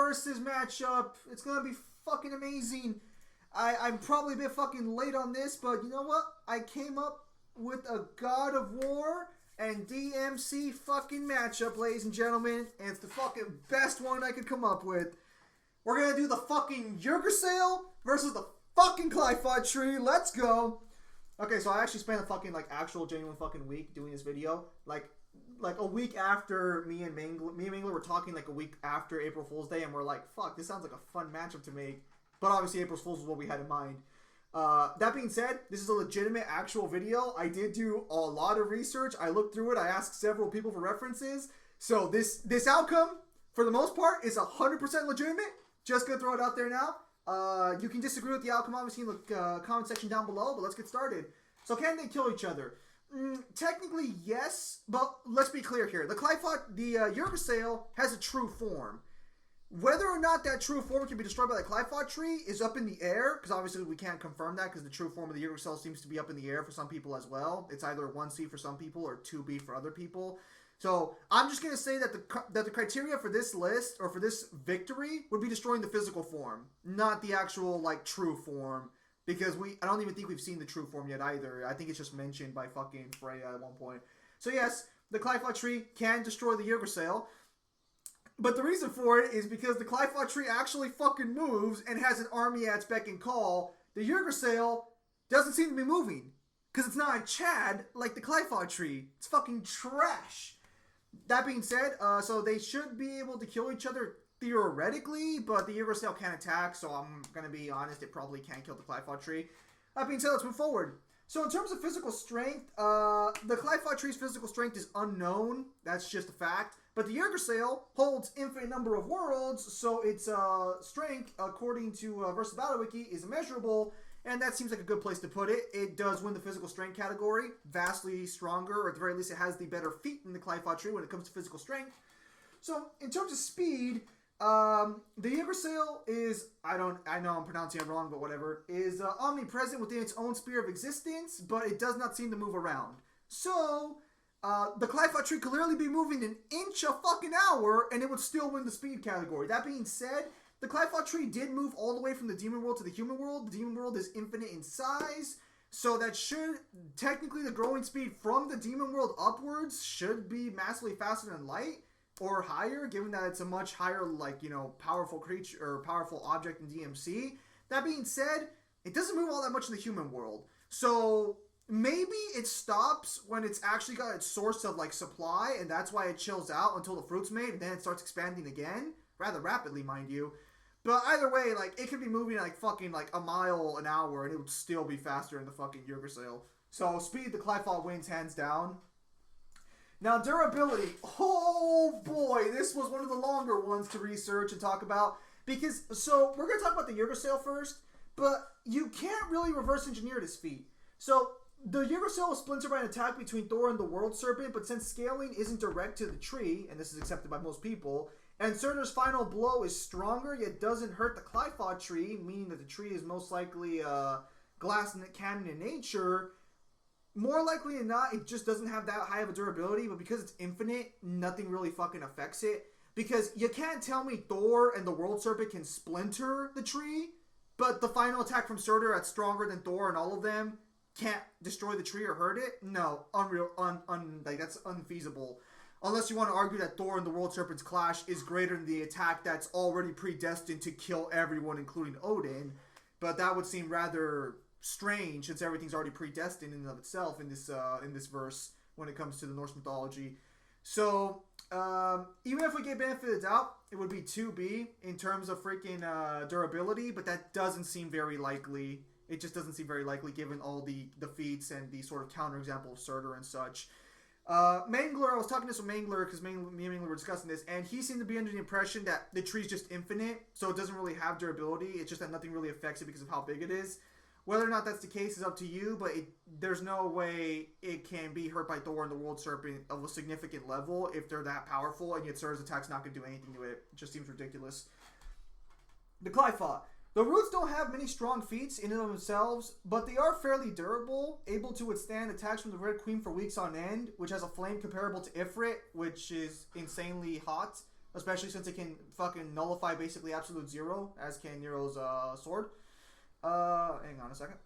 versus matchup. It's gonna be fucking amazing. I'm probably a bit fucking late on this, but you know what? I came up with a God of War and DMC fucking matchup, ladies and gentlemen, and it's the fucking best one I could come up with. We're gonna do the fucking Yggdrasil versus the fucking Qliphoth tree. Let's go. Okay, so I actually spent a fucking actual genuine fucking week doing this video. Like a week after me and Mangler were talking, like a week after April Fool's Day, and we're like, fuck, this sounds like a fun matchup to make. But obviously April Fool's was what we had in mind. That being said, this is a legitimate actual video. I did do a lot of research. I looked through it. I asked several people for references. So this outcome, for the most part, is 100% legitimate. Just gonna throw it out there now. You can disagree with the outcome, obviously, in the comment section down below, but let's get started. So can they kill each other? Technically, yes, but let's be clear here. The Qliphoth, the Yggdrasil has a true form. Whether or not that true form can be destroyed by the Qliphoth tree is up in the air, because obviously we can't confirm that, because the true form of the Yggdrasil seems to be up in the air for some people as well. It's either 1C for some people or 2B for other people. So I'm just going to say that the criteria for this list, or for this victory, would be destroying the physical form, not the actual, true form. Because I don't even think we've seen the true form yet either. I think it's just mentioned by fucking Freya at one point. So yes, the Qliphoth tree can destroy the Yggdrasil. But the reason for it is because the Qliphoth tree actually fucking moves and has an army at its beck and call. The Yggdrasil doesn't seem to be moving. Because it's not a Chad like the Qliphoth tree. It's fucking trash. That being said, so they should be able to kill each other theoretically, but the Yggdrasil can attack, so I'm going to be honest, it probably can't kill the Qliphoth tree. That being said, let's move forward. So in terms of physical strength, the Qliphoth tree's physical strength is unknown. That's just a fact. But the Yggdrasil holds infinite number of worlds, so its strength, according to Versus Battle Wiki, is immeasurable, and that seems like a good place to put it. It does win the physical strength category, vastly stronger, or at the very least it has the better feat than the Qliphoth tree when it comes to physical strength. So in terms of speed, the Yggdrasil is, I know I'm pronouncing it wrong, but whatever, is omnipresent within its own sphere of existence, but it does not seem to move around. So, the Qliphoth tree could literally be moving an inch a fucking hour, and it would still win the speed category. That being said, the Qliphoth tree did move all the way from the demon world to the human world. The demon world is infinite in size, so that should, technically the growing speed from the demon world upwards should be massively faster than light. Or higher, given that it's a much higher, powerful creature or powerful object in DMC. That being said, it doesn't move all that much in the human world. So maybe it stops when it's actually got its source of supply, and that's why it chills out until the fruit's made, and then it starts expanding again, rather rapidly, mind you. But either way, it could be moving fucking a mile an hour, and it would still be faster than the fucking Yggdrasil. So speed, the Qliphoth wins hands down. Now, durability. Oh, boy. This was one of the longer ones to research and talk about. Because, so, we're going to talk about the Yggdrasil first. But you can't really reverse engineer this feat. So, the Yggdrasil was splintered by an attack between Thor and the World Serpent. But since scaling isn't direct to the tree, and this is accepted by most people, and Surtur's final blow is stronger, yet doesn't hurt the Qliphoth tree, meaning that the tree is most likely glass cannon in nature. More likely than not, it just doesn't have that high of a durability, but because it's infinite, nothing really fucking affects it. Because you can't tell me Thor and the World Serpent can splinter the tree, but the final attack from Surtur that's stronger than Thor and all of them can't destroy the tree or hurt it? No, unreal, that's unfeasible. Unless you want to argue that Thor and the World Serpent's clash is greater than the attack that's already predestined to kill everyone, including Odin. But that would seem rather strange, since everything's already predestined in and of itself in this verse when it comes to the Norse mythology. So even if we get benefit of the doubt, it would be 2B in terms of freaking durability, but that doesn't seem very likely. It just doesn't seem very likely given all the feats and the sort of counterexample of Surtur and such. Mangler, I was talking to some Mangler because me and Mangler were discussing this, and he seemed to be under the impression that the tree's just infinite, so it doesn't really have durability. It's just that nothing really affects it because of how big it is. Whether or not that's the case is up to you, but there's no way it can be hurt by Thor and the World Serpent of a significant level if they're that powerful, and yet Surtur's attack's not going to do anything to it. It just seems ridiculous. The Qliphoth. The roots don't have many strong feats in and of themselves, but they are fairly durable, able to withstand attacks from the Red Queen for weeks on end, which has a flame comparable to Ifrit, which is insanely hot. especially since it can fucking nullify basically absolute zero, as can Nero's sword. Hang on a second.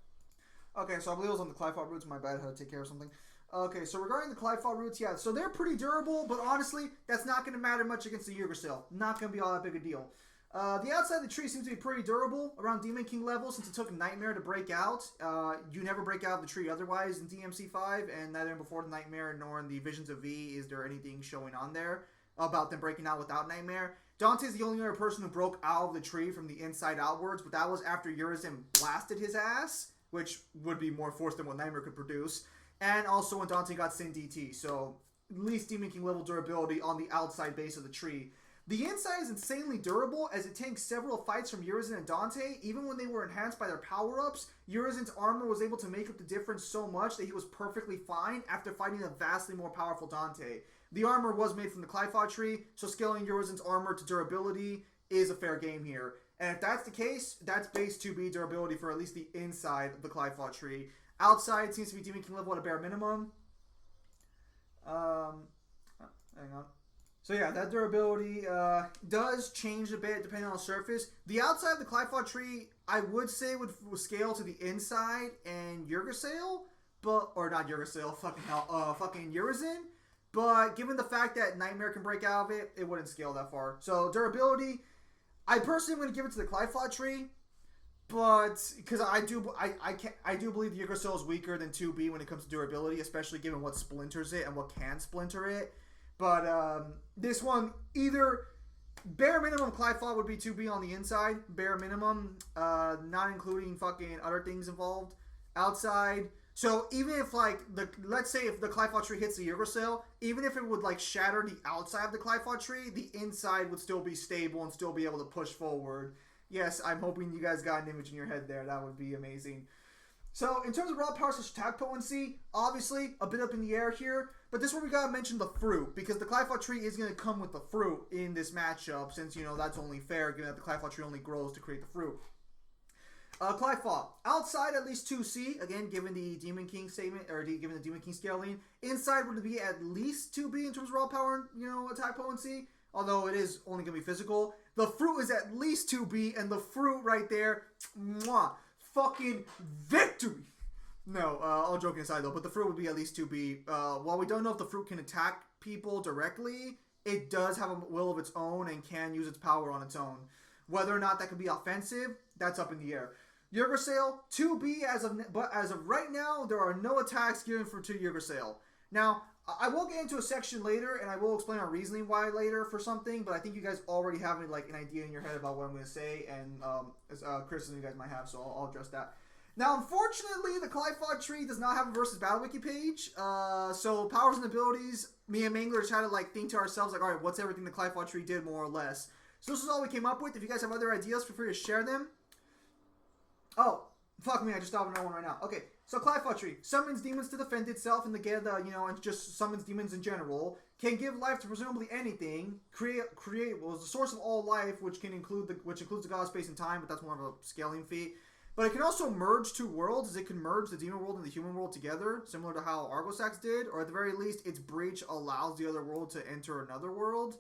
Okay, so I believe it was on the Clive-Fought roots. My bad, I had to take care of something. Okay, so regarding the Clive-Fought roots, yeah, so they're pretty durable, but honestly, that's not going to matter much against the Yggdrasil. Not going to be all that big a deal. The outside of the tree seems to be pretty durable around Demon King level, since it took Nightmare to break out. You never break out of the tree otherwise in DMC 5, and neither before the Nightmare nor in the Visions of V is there anything showing on there about them breaking out without Nightmare. Dante's the only other person who broke out of the tree from the inside outwards, but that was after Urizen blasted his ass, which would be more force than what Nightmare could produce, and also when Dante got Sin DT, so at least Demon King level durability on the outside base of the tree. The inside is insanely durable, as it tanks several fights from Urizen and Dante. Even when they were enhanced by their power-ups, Urizen's armor was able to make up the difference so much that he was perfectly fine after fighting a vastly more powerful Dante. The armor was made from the Clive-Fought tree, so scaling Urizen's armor to durability is a fair game here. And if that's the case, that's base 2B durability for at least the inside of the Clive-Fought tree. Outside seems to be Demon King level at a bare minimum. Hang on. So yeah, that durability does change a bit depending on the surface. The outside of the Clive-Fought tree, I would say would scale to the inside and Yggdrasil, or not Yggdrasil, fucking hell, fucking Urizen. But given the fact that Nightmare can break out of it, it wouldn't scale that far. So durability, I personally am going to give it to the Clive-Fought tree, but because I do believe the Yggdrasil is weaker than 2B when it comes to durability, especially given what splinters it and what can splinter it. But this one, either bare minimum Clive-Fought would be 2B on the inside, bare minimum, not including fucking other things involved. Outside, so even if like let's say if the Clive-Fought tree hits the Yggdrasil, even if it would like shatter the outside of the Clive-Fought tree, the inside would still be stable and still be able to push forward. Yes, I'm hoping you guys got an image in your head there. That would be amazing. So, in terms of raw power / attack potency, obviously, a bit up in the air here. But this is where we gotta mention the fruit, because the Clive-Fought tree is gonna come with the fruit in this matchup, since, you know, that's only fair, given that the Clive-Fought tree only grows to create the fruit. Clive-Fought, outside at least 2C, again, given the Demon King statement, or given the Demon King scaling. Inside would be at least 2B in terms of raw power, you know, attack potency, although it is only gonna be physical. The fruit is at least 2B, and the fruit right there, mwah, fucking victory. No, all joking aside though, but the fruit would be at least 2B. While we don't know if the fruit can attack people directly, it does have a will of its own and can use its power on its own. Whether or not that can be offensive, that's up in the air. Yggdrasil, 2B but as of right now, there are no attacks given to Yggdrasil. Now, I will get into a section later, and I will explain our reasoning why later for something, but I think you guys already have like an idea in your head about what I'm going to say, and criticism you guys might have, so I'll address that. Now, unfortunately, the Clive-Fought tree does not have a versus battle wiki page, so powers and abilities, me and Mangler try to like think to ourselves, like, alright, what's everything the Clive-Fought tree did, more or less. So this is all we came up with. If you guys have other ideas, feel free to share them. Oh, fuck me, I just thought of another one right now. Okay, so Clive-Fought tree summons demons to defend itself and and just summons demons in general. Can give life to presumably anything. Was the source of all life, which includes the god of space and time, but that's more of a scaling feat. But it can also merge two worlds, as it can merge the demon world and the human world together, similar to how Argosax did, or at the very least, its breach allows the other world to enter another world.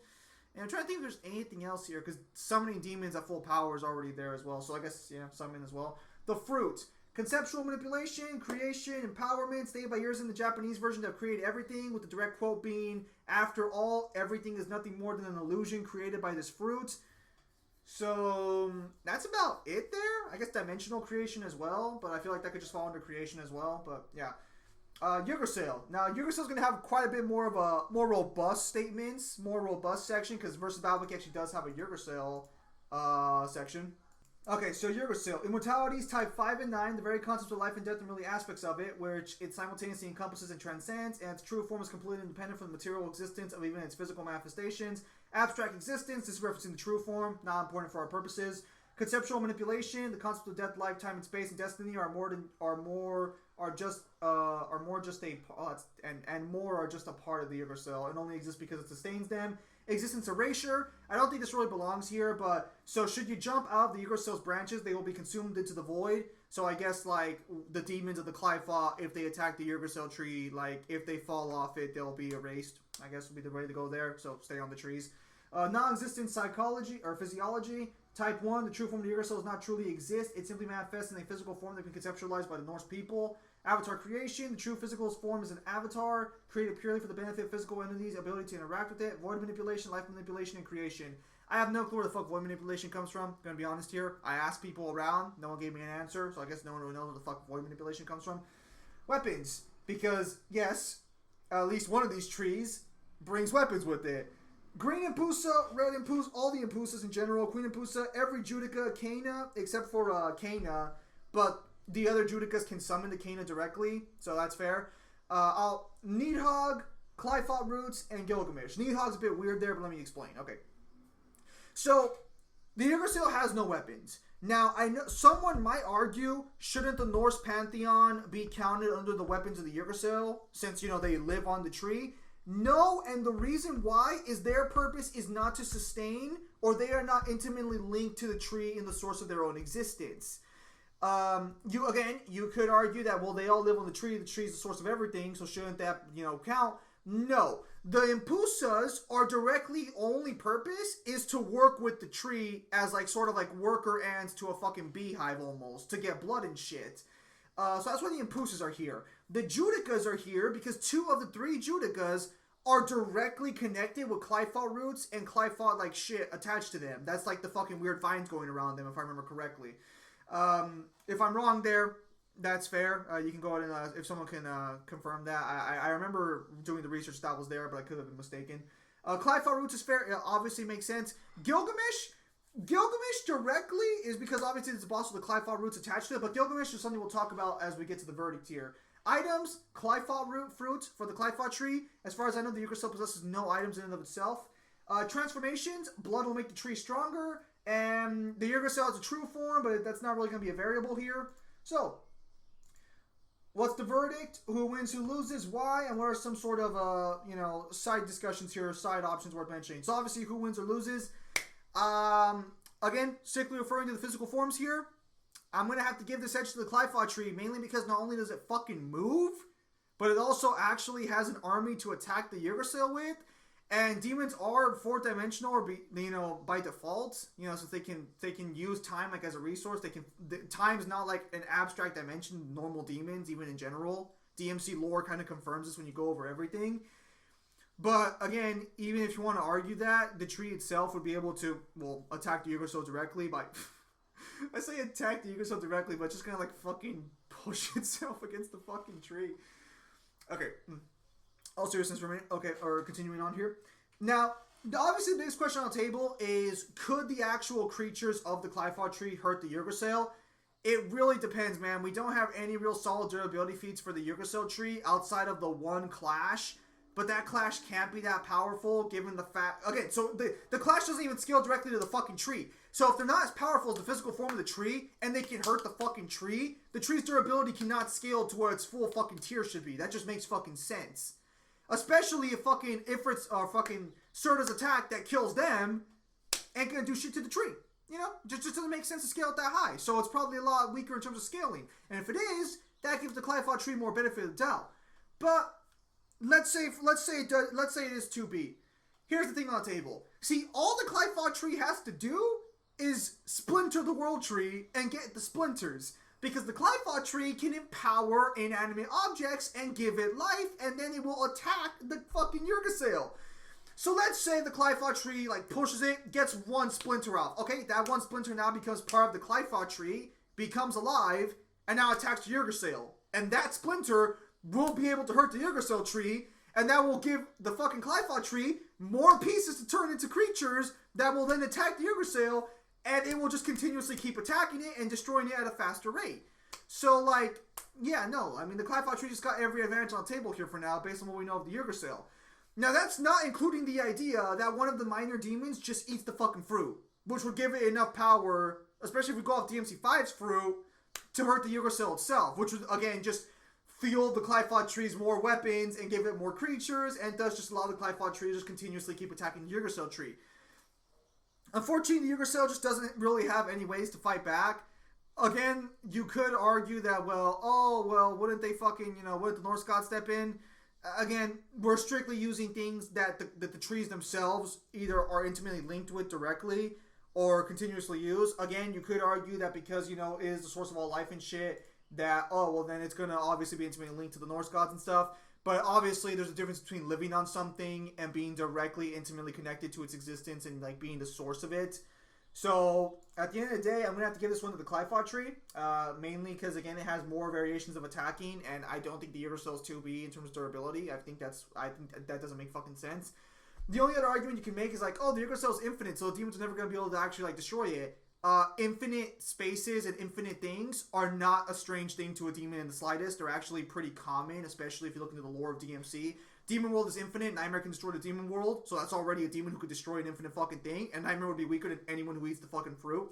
And I'm trying to think if there's anything else here, because summoning demons at full power is already there as well, so I guess, yeah, summon as well. The fruit. Conceptual manipulation, creation, empowerment, stated by years in the Japanese version that create everything, with the direct quote being, after all, everything is nothing more than an illusion created by this fruit. So, that's about it there. I guess dimensional creation as well, but I feel like that could just fall under creation as well, but yeah. Yggdrasil. Now, Yggdrasil is going to have quite a bit more of a more robust statements, more robust section, because versus Battle Wiki actually does have a Yggdrasil section. Okay, so Yggdrasil. Immortalities type 5 and 9, the very concepts of life and death and really aspects of it, which it simultaneously encompasses and transcends, and its true form is completely independent from the material existence of even its physical manifestations. Abstract existence, this is referencing the true form, not important for our purposes. Conceptual manipulation, the concepts of death, life, time, and space, and destiny are just a part of the Yggdrasil, and only exist because it sustains them. Existence erasure, I don't think this really belongs here, but so should you jump out of the Yggdrasil's branches, they will be consumed into the void. So I guess like the demons of the Clive-Fought, if they attack the Yggdrasil tree, like if they fall off it, they'll be erased. I guess would be the way to go there. So stay on the trees. Non-existent psychology or physiology. Type 1, the true form of the Yggdrasil does not truly exist. It simply manifests in a physical form that can be conceptualized by the Norse people. Avatar creation, the true physical form is an avatar, created purely for the benefit of physical entities' ability to interact with it. Void manipulation, life manipulation, and creation. I have no clue where the fuck void manipulation comes from. I'm gonna be honest here. I asked people around, no one gave me an answer, so I guess no one really knows where the fuck void manipulation comes from. Weapons, because yes, at least one of these trees brings weapons with it. Green Impusa, Red Impusa, all the Impusas in general, Queen Impusa, every Judica, Kana, except for Kana, but the other Judicas can summon the Kana directly, so that's fair. Nidhogg, Clyfot Roots, and Gilgamesh. Nidhogg's a bit weird there, but let me explain. Okay. So, the Yggdrasil has no weapons. Now, I know someone might argue, shouldn't the Norse pantheon be counted under the weapons of the Yggdrasil, since, you know, they live on the tree? No, and the reason why is their purpose is not to sustain, or they are not intimately linked to the tree in the source of their own existence. You could argue that, well, they all live on the tree is the source of everything, so shouldn't that, you know, count? No. The Impusas are directly only purpose is to work with the tree as like sort of like worker ants to a fucking beehive almost, to get blood and shit. So that's why the Impusas are here. The Judicas are here because 2 of the 3 Judicas are directly connected with Clyfot roots and Clyfot like shit attached to them. That's like the fucking weird vines going around them, if I remember correctly. If I'm wrong there, that's fair. You can go ahead and, if someone can confirm that. I remember doing the research that was there, but I could have been mistaken. Clyfot roots is fair. It obviously makes sense. Gilgamesh directly is because obviously it's the boss with the Clyfot roots attached to it, but Gilgamesh is something we'll talk about as we get to the verdict here. Items, Clyfot root fruits for the Clyfot tree. As far as I know, the Yggdrasil possesses no items in and of itself. Transformations, blood will make the tree stronger, and the Yggdrasil has a true form, but that's not really going to be a variable here. So, what's the verdict? Who wins, who loses, why, and what are some sort of, side discussions here, side options worth mentioning? So obviously, who wins or loses. Again, strictly referring to the physical forms here, I'm going to have to give this edge to the Clyfot tree, mainly because not only does it fucking move, but it also actually has an army to attack the Yggdrasil with, and demons are 4th dimensional, or by default, since they can use time like as a resource. Time's not like an abstract dimension, normal demons, even in general. DMC lore kind of confirms this when you go over everything. But again, even if you want to argue that, the tree itself would be able to, attack the Yggdrasil directly by... I say attack the Yggdrasil directly, but just kind of like fucking push itself against the fucking tree. Okay. All seriousness for a minute. Okay, or continuing on here. Now, obviously the biggest question on the table is, could the actual creatures of the Clyfot tree hurt the Yggdrasil? It really depends, man. We don't have any real solid durability feats for the Yggdrasil tree outside of the one clash. But that clash can't be that powerful given the fact... Okay, so the clash doesn't even scale directly to the fucking tree. So if they're not as powerful as the physical form of the tree, and they can hurt the fucking tree, the tree's durability cannot scale to where its full fucking tier should be. That just makes fucking sense. Especially if fucking Ifrit's fucking Surta's attack that kills them ain't gonna do shit to the tree. Just doesn't make sense to scale it that high. So it's probably a lot weaker in terms of scaling. And if it is, that gives the Clyfot tree more benefit of the doubt. But... Let's say it is 2B. Here's the thing on the table. See, all the Clyfot tree has to do is splinter the world tree and get the splinters. Because the Clyfot tree can empower inanimate objects and give it life, and then it will attack the fucking Yggdrasil. So let's say the Clyfot tree pushes it, gets one splinter off. Okay, that one splinter now becomes part of the Clyfot tree, becomes alive, and now attacks the Yggdrasil. And that splinter will be able to hurt the Yggdrasil tree, and that will give the fucking Clyfot tree more pieces to turn into creatures that will then attack the Yggdrasil, and it will just continuously keep attacking it and destroying it at a faster rate. So, the Clyfot tree just got every advantage on the table here for now, based on what we know of the Yggdrasil. Now, that's not including the idea that one of the minor demons just eats the fucking fruit, which would give it enough power, especially if we go off DMC5's fruit, to hurt the Yggdrasil itself, which would, again, just fuel the Clyfot trees more weapons and give it more creatures, and thus just allow the Clyfot tree to just continuously keep attacking the Yggdrasil tree. Unfortunately, the Yggdrasil just doesn't really have any ways to fight back. Again, you could argue that, wouldn't they fucking, wouldn't the Norse god step in? again, we're strictly using things that the trees themselves either are intimately linked with directly or continuously use. Again, you could argue that because, it is the source of all life and shit, that, oh, well, then it's going to obviously be intimately linked to the Norse gods and stuff. But obviously, there's a difference between living on something and being directly, intimately connected to its existence and, like, being the source of it. So, at the end of the day, I'm going to have to give this one to the Clyfod tree. Mainly because, again, it has more variations of attacking, and I don't think the Yggdrasil is 2B in terms of durability. I think that doesn't make fucking sense. The only other argument you can make is like, oh, the Yggdrasil is infinite, so the demons are never going to be able to actually, like, destroy it. Infinite spaces and infinite things are not a strange thing to a demon in the slightest. They're actually pretty common, especially if you look into the lore of DMC. Demon World is infinite. Nightmare can destroy the Demon World, so that's already a demon who could destroy an infinite fucking thing. And Nightmare would be weaker than anyone who eats the fucking fruit.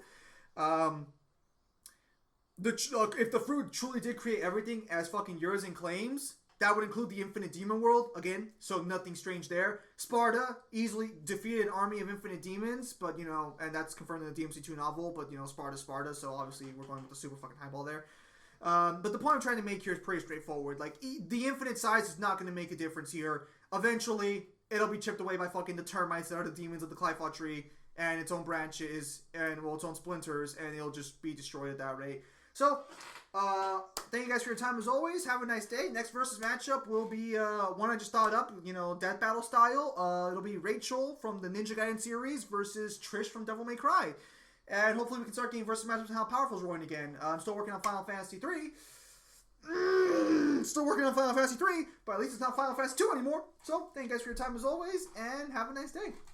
If the fruit truly did create everything as fucking Urizen claims, that would include the infinite demon world, again, so nothing strange there. Sparta easily defeated an army of infinite demons, but, and that's confirmed in the DMC2 novel, but, Sparta, so obviously we're going with the super fucking highball there. But the point I'm trying to make here is pretty straightforward. Like, the infinite size is not going to make a difference here. Eventually, it'll be chipped away by fucking the termites that are the demons of the Clyfod tree, and its own branches, and, well, its own splinters, and it'll just be destroyed at that rate. So, thank you guys for your time as always. Have a nice day. Next versus matchup will be one I just thought up, death battle style. It'll be Rachel from the Ninja Gaiden series versus Trish from Devil May Cry. And hopefully we can start getting versus matchups and how powerful's rolling again. I'm still working on Final Fantasy 3. Still working on Final Fantasy 3, but at least it's not Final Fantasy 2 anymore. So, thank you guys for your time as always, and have a nice day.